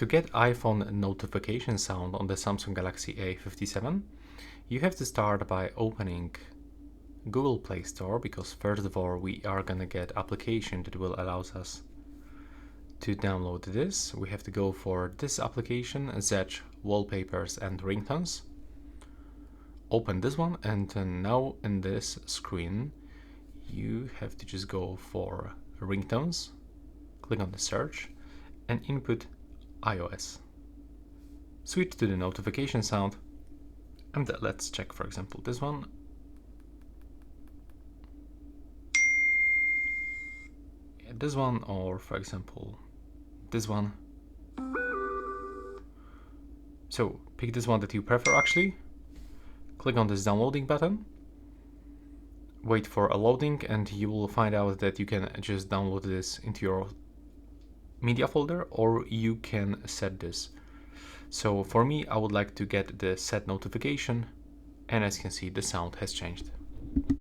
To get iPhone notification sound on the Samsung Galaxy A57, you have to start by opening Google Play Store, because first of all we are gonna get application that will allow us to download this. We have to go for this application, Zedge Wallpapers and Ringtones. Open this one, and now in this screen you have to just go for ringtones, click on the search and input iOS. Switch to the notification sound and let's check, for example, this one. Yeah, this one, or for example this one. So pick this one that you prefer actually. Click on this downloading button, wait for a loading, and you will find out that you can just download this into your media folder, or you can set this. So for me, I would like to get the set notification, and as you can see, the sound has changed.